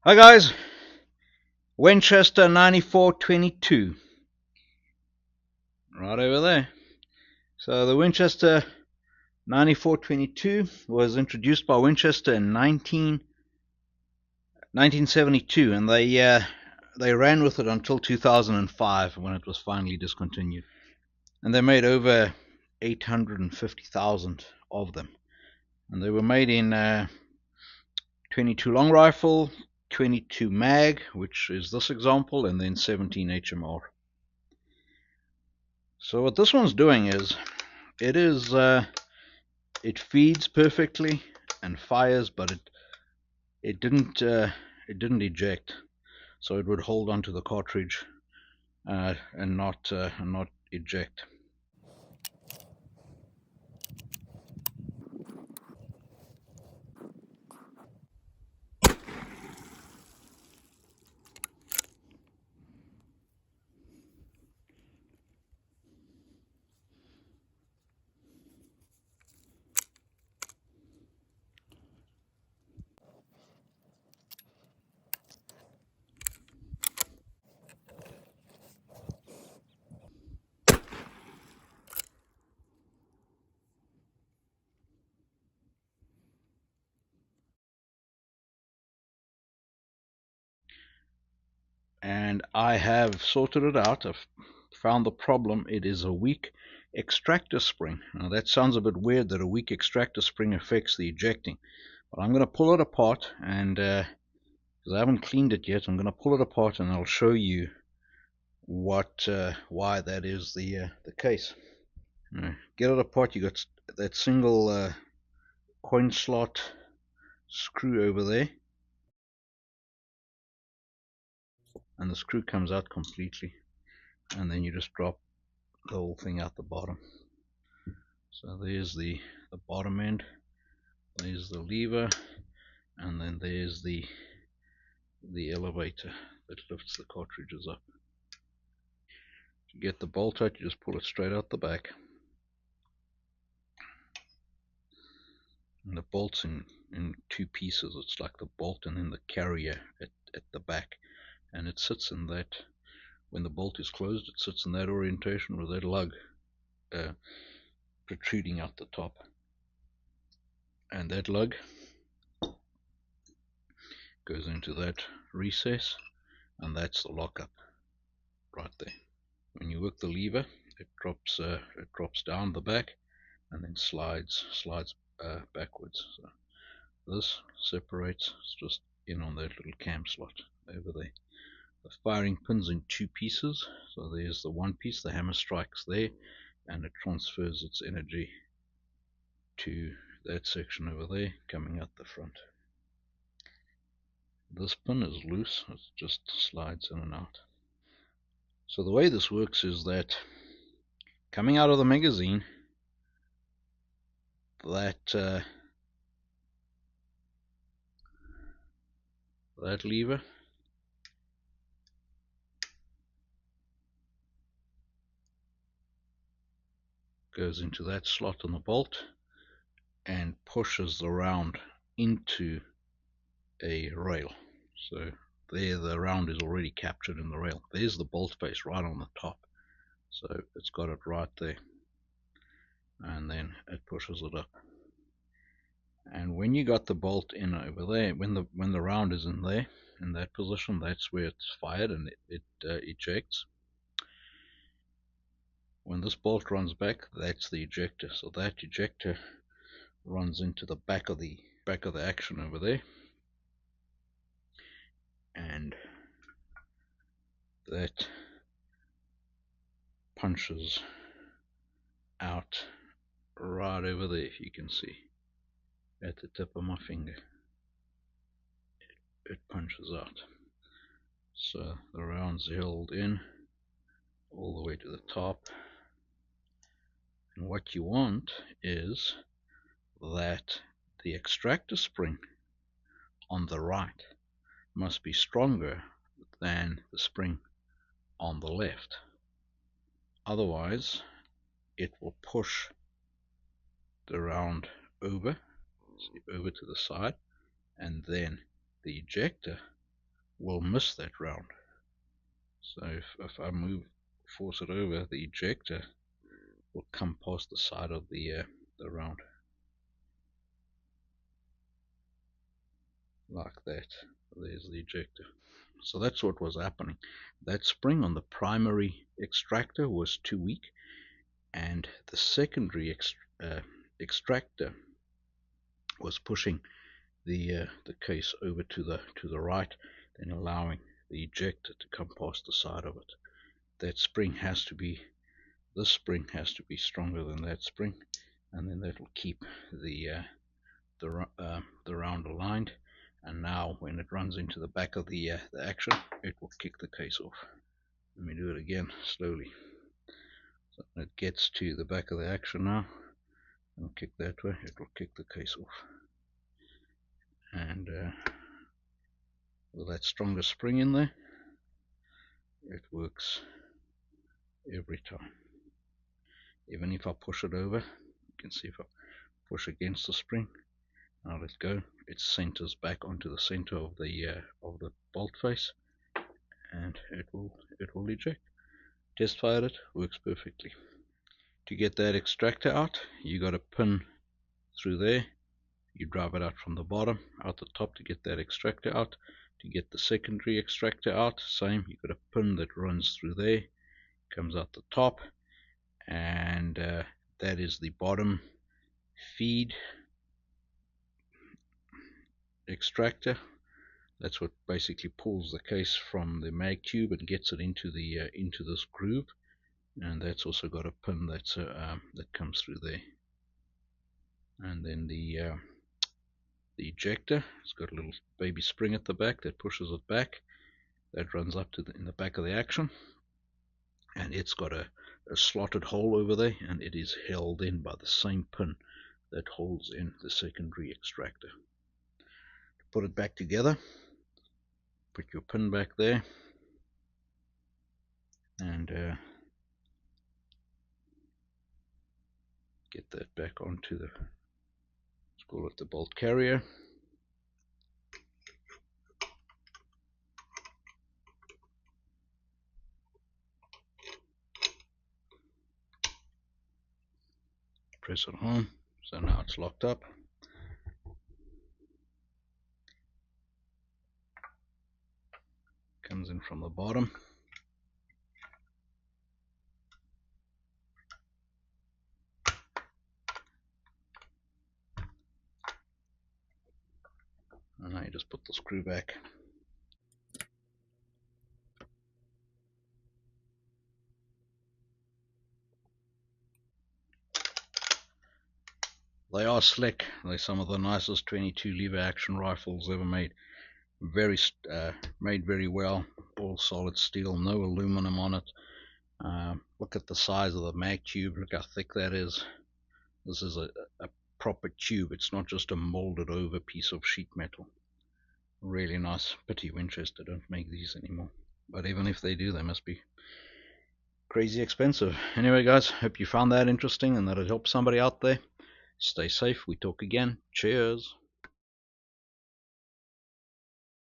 Hi guys, Winchester 9422, right over there. So the Winchester 9422 was introduced by Winchester in 1972, and they ran with it until 2005 when it was finally discontinued. And they made over 850,000 of them, and they were made in 22 long rifle, 22 mag, which is this example, and then 17 HMR. So what this one's doing is, it feeds perfectly and fires, but it didn't eject, so it would hold onto the cartridge and not eject. And I have sorted it out. I've found the problem. It is a weak extractor spring. Now that sounds a bit weird, that a weak extractor spring affects the ejecting, but I'm going to pull it apart, and because I haven't cleaned it yet, I'm going to pull it apart and I'll show you why that is the case. Get it apart. You got that single coin slot screw over there, and the screw comes out completely, and then you just drop the whole thing out the bottom. So there's the bottom end, there's the lever, and then there's the elevator that lifts the cartridges up. To get the bolt out, you just pull it straight out the back, and the bolt's in two pieces. It's like the bolt and then the carrier at the back, and it sits in that. When the bolt is closed, it sits in that orientation with that lug protruding out the top, and that lug goes into that recess, and that's the lockup right there. When you work the lever, it drops down the back and then slides backwards. So this separates. It's just in on that little cam slot over there. The firing pin's in two pieces. So there's the one piece, the hammer strikes there, and it transfers its energy to that section over there, coming out the front. This pin is loose, it just slides in and out. So the way this works is that coming out of the magazine, that lever goes into that slot on the bolt and pushes the round into a rail. So there, the round is already captured in the rail. There's the bolt face right on the top, so it's got it right there, and then it pushes it up. And when you got the bolt in over there, when the round is in there, in that position, that's where it's fired and it ejects. When this bolt runs back, that's the ejector. So that ejector runs into the back of the action over there, and that punches out right over there. If you can see at the tip of my finger, it punches out. So the round's held in all the way to the top, and what you want is that the extractor spring on the right must be stronger than the spring on the left. Otherwise, it will push the round over to the side, and then the ejector will miss that round. So if I force it over, the ejector will come past the side of the round, like that. There's the ejector. So that's what was happening. That spring on the primary extractor was too weak, and the secondary extractor was pushing the case over to the right, then allowing the ejector to come past the side of it. That spring has to be, this spring has to be stronger than that spring, and then that will keep the round aligned. And now when it runs into the back of the action, it will kick the case off. Let me do it again slowly. So when it gets to the back of the action now, and kick that way, it will kick the case off. And with that stronger spring in there, it works every time. Even if I push it over, you can see if I push against the spring, now let go, it centers back onto the center of the bolt face, and it will eject. Test fired it, works perfectly. To get that extractor out, you got a pin through there. You drive it out from the bottom, out the top to get that extractor out. To get the secondary extractor out, same, you got a pin that runs through there, comes out the top, and that is the bottom feed extractor. That's what basically pulls the case from the mag tube and gets it into the into this groove, and that's also got a pin that's that comes through there. And then the ejector, it's got a little baby spring at the back that pushes it back. That runs up to in the back of the action, and it's got a slotted hole over there, and it is held in by the same pin that holds in the secondary extractor. To put it back together, put your pin back there, and get that back onto the, let's call it the bolt carrier. Press it home, so now it's locked up. Comes in from the bottom. And now you just put the screw back. They are slick. They're some of the nicest 22 lever action rifles ever made. Made very well. All solid steel, no aluminum on it. Look at the size of the mag tube. Look how thick that is. This is a proper tube. It's not just a molded over piece of sheet metal. Really nice. Pity Winchester don't make these anymore. But even if they do, they must be crazy expensive. Anyway guys, hope you found that interesting and that it helped somebody out there. Stay safe. We talk again. Cheers.